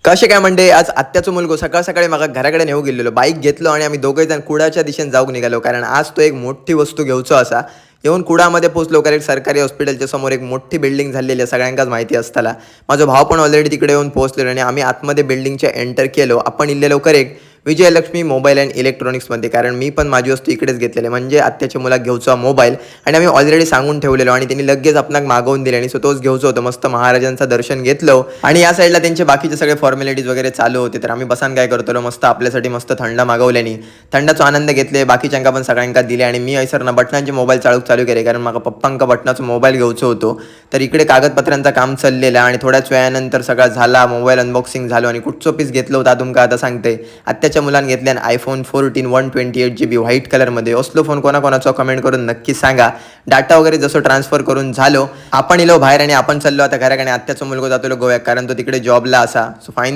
कसे काय म्हणते आज आत्याचो मुलगो सकाळ सकाळी म्हाका घराकडे नेऊ गेलेलो बाईक घेतलो आणि आम्ही दोघे जण कुडाच्या दिशेने जाऊक निघालो कारण आज तो एक मोठी वस्तू घेवचो असा. येऊन कुडामध्ये पोहोचलो कारण एक सरकारी हॉस्पिटलच्या समोर एक मोठी बिल्डिंग झालेली आहे सगळ्यांकाच माहिती असताना. माझा भाव पण ऑलरेडी तिकडे येऊन पोहोचलेलो आणि आम्ही आतमध्ये बिल्डिंगच्या एंटर केलो. आपण इल्लेलो करेक्ट विजयलक्ष्मी मोबाईल अँड इलेक्ट्रॉनिक्समध्ये कारण मी पण माझी वस्तू इकडेच घेतलेली म्हणजे आत्याच्या मुलाक घेऊचा मोबाईल आणि आम्ही ऑलरेडी सांगून ठेवलेलो आणि त्यांनी लगेच आपणाक मागवून दिले आणि सो तोच घेऊचो होतो. मस्त महाराजांचं दर्शन घेतलं आणि या साईडला त्यांचे बाकीचे सगळे फॉर्मॅलिटीज वगैरे चालू होते. तर आम्ही बसान काय करतो मस्त आपल्यासाठी मस्त थंड मागवल्यानी थंडाचा आनंद घेतले बाकीच्यांका पण सगळ्यांका दिले आणि मी ऐसर ना बटनांचे मोबाईल चालू केले कारण मला पप्पांका बटनाचा मोबाईल घेऊचो होतो. तर इकडे कागदपत्रांचं काम चाललेलं आणि थोड्याच वेळानंतर सगळं झाला मोबाईल अनबॉक्सिंग झालो आणि कुठचो पीस घेतलो होता तुमका आता सांगते. आत्याच्या मुलांनी घेतल्यान iPhone 14 128GB व्हाईट कलरमध्ये असलो फोन कोणाकोणाचा कमेंट करून नक्की सांगा. डाटा वगैरे जसं ट्रान्सफर करून झालो आपण इलो बाहेर आणि आपण चाललो आता घराकडे. आत्याचा मुलगा जातो गोव्यात कारण तो तिकडे जॉबला असा. So finally